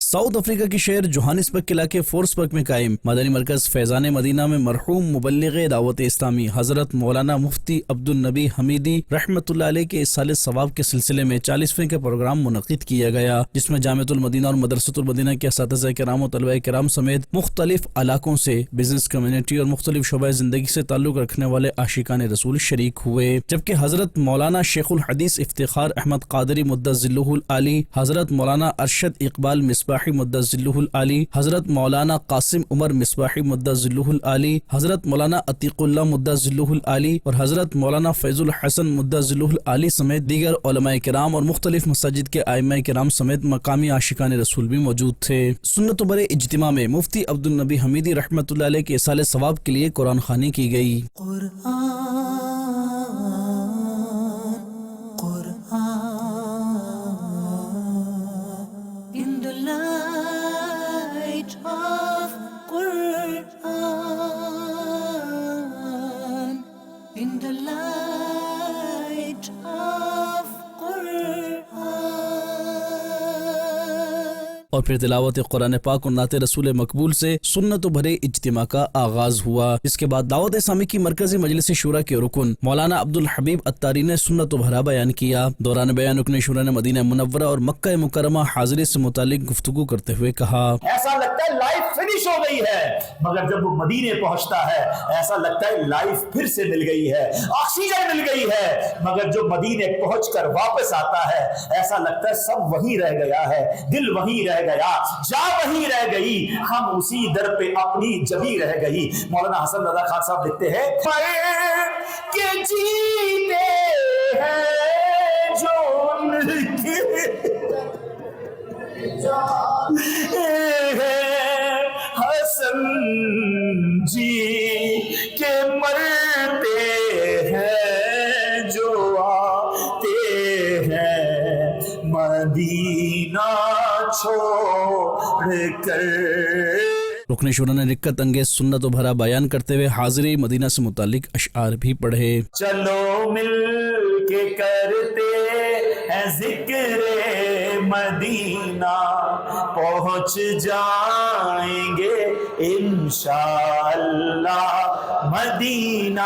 South Africa کے شہر Johannesburg کے علاقے فورسبرگ میں قائم مدنی مرکز فیضان مدینہ میں مرحوم مبلغ دعوت اسلامی حضرت مولانا مفتی عبدالنبی حمیدی رحمۃ اللہ علیہ کے اصالِ ثواب کے سلسلے میں 40ویں کا پروگرام منعقد کیا گیا، جس میں جامعۃ المدینہ اور مدرسۃ المدینہ کے اساتذہ کرام و طلبہ کرام سمیت مختلف علاقوں سے بزنس کمیونٹی اور مختلف شعبۂ زندگی سے تعلق رکھنے والے عاشقان رسول شریک ہوئے، جبکہ حضرت مولانا شیخ الحدیث افتخار احمد قادری مدظ ذلہ العالی، حضرت مولانا ارشد اقبال مصباحی مدظ ذلہ العالی، حضرت مولانا قاسم عمر مصباحی مدظ ذلہ العالی، حضرت مولانا عتیق اللہ مدظ ذلہ العالی اور حضرت مولانا فیض الحسن مدظ ذلہ العالی سمیت دیگر علماء کرام اور مختلف مساجد کے ائمہ کرام سمیت مقامی عاشقان رسول بھی موجود تھے۔ سنت و برے اجتماع میں مفتی عبدالنبی حمیدی رحمۃ اللہ علیہ کے اصالِ ثواب کے لیے قرآن خوانی کی گئی۔ اور پھر تلاوت قرآن پاک اور نعت رسول مقبول سے سنت و بھرے اجتماع کا آغاز ہوا۔ اس کے بعد دعوت اسلامی کی مرکزی مجلس شورا کے رکن مولانا عبدالحبیب عطاری نے سنت و بھرا بیان کیا۔ دوران بیان رکن شورا نے مدینہ منورہ اور مکہ مکرمہ حاضری سے متعلق گفتگو کرتے ہوئے کہا، ایسا لگتا ہے لائف فنش ہو گئی ہے، مگر جب وہ مدینے پہنچتا ہے ایسا لگتا ہے لائف پھر سے مل گئی ہے، آکسیجن مل گئی ہے، مگر جو مدینے پہنچ کر واپس آتا ہے ایسا لگتا ہے سب وہیں رہ گیا ہے، دل وہیں رہ گیا، جا وہیں رہ گئی، ہم اسی در پہ اپنی جبھی رہ گئی۔ مولانا حسن رضا خان صاحب لکھتے ہیں کہ جیتے ہیں جو مل کے حسن جی کے مرتے ہیں جو آتے ہیں مدینہ چھوڑ کر۔ رکن شورا نے رکت انگیز سنت و بھرا بیان کرتے ہوئے حاضری مدینہ سے متعلق اشعار بھی پڑھے۔ چلو مل کے کرتے ہیں ذکر مدینہ، پہنچ جائیں گے انشاءاللہ مدینہ۔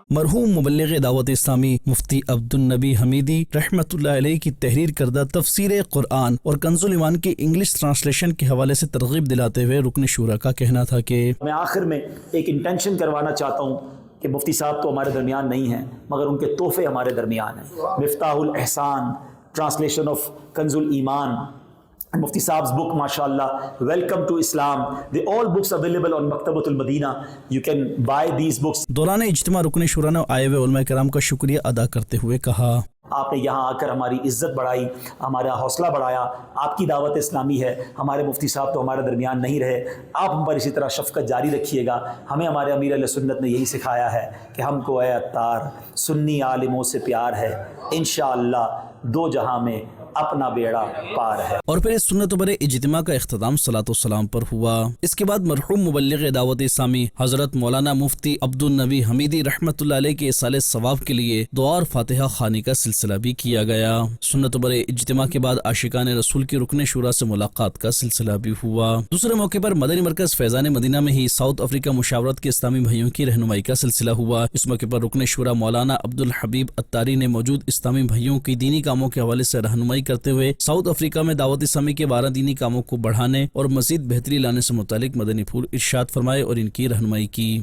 مرحوم مبلغ دعوت اسلامی مفتی عبدالنبی حمیدی رحمۃ اللہ علیہ کی تحریر کردہ تفسیر قرآن اور کنز الایمان کی انگلش ٹرانسلیشن کے حوالے سے ترغیب دلاتے ہوئے رکن شورا کا کہنا تھا کہ میں آخر میں ایک انٹینشن کروانا چاہتا ہوں کہ مفتی صاحب تو ہمارے درمیان نہیں ہیں مگر ان کے تحفے ہمارے درمیان ہیں۔ مفتاح الاحسان translation of Kanz ul Iman, Mufti صاحب's book, mashallah, welcome to Islam. They all books available on Maktabat al-Madina. You can buy these books. دوران اجتماع رکن شورا نے آئے ہوئے علماء کرام کا شکریہ ادا کرتے ہوئے کہا، آپ نے یہاں آ کر ہماری عزت بڑھائی، ہمارا حوصلہ بڑھایا، آپ کی دعوت اسلامی ہے، ہمارے مفتی صاحب تو ہمارے درمیان نہیں رہے، آپ ہم پر اسی طرح شفقت جاری رکھیے گا۔ ہمیں ہمارے امیر اہل سنت نے یہی سکھایا ہے کہ ہم کو اے عطار سنی عالموں سے پیار ہے، انشاءاللہ دو جہاں میں اپنا بیڑا پار ہے۔ اور پھر اس سنت و برے اجتماع کا اختتام صلاۃ و سلام پر ہوا۔ اس کے بعد مرحوم مبلغ دعوت اسلامی حضرت مولانا مفتی عبدالنبی حمیدی رحمۃ اللہ علیہ کے اصالِ ثواب کے لیے دعا اور فاتحہ خوانی کا سلسلہ بھی کیا گیا۔ سنت و برے اجتماع کے بعد عاشقان رسول کی رکن شورا سے ملاقات کا سلسلہ بھی ہوا۔ دوسرے موقع پر مدنی مرکز فیضان مدینہ میں ہی ساؤتھ افریقہ مشاورت کے اسلامی بھائیوں کی رہنمائی کا سلسلہ ہوا۔ اس موقع پر رکن شورا مولانا عبدالحبیب عطاری نے موجود اسلامی بھائیوں کی دینی کاموں کے حوالے سے رہنمائی کرتے ہوئے ساؤتھ افریقہ میں دعوت اسلامی کے 12 دینی کاموں کو بڑھانے اور مزید بہتری لانے سے متعلق مدنی پھول ارشاد فرمائے اور ان کی رہنمائی کی۔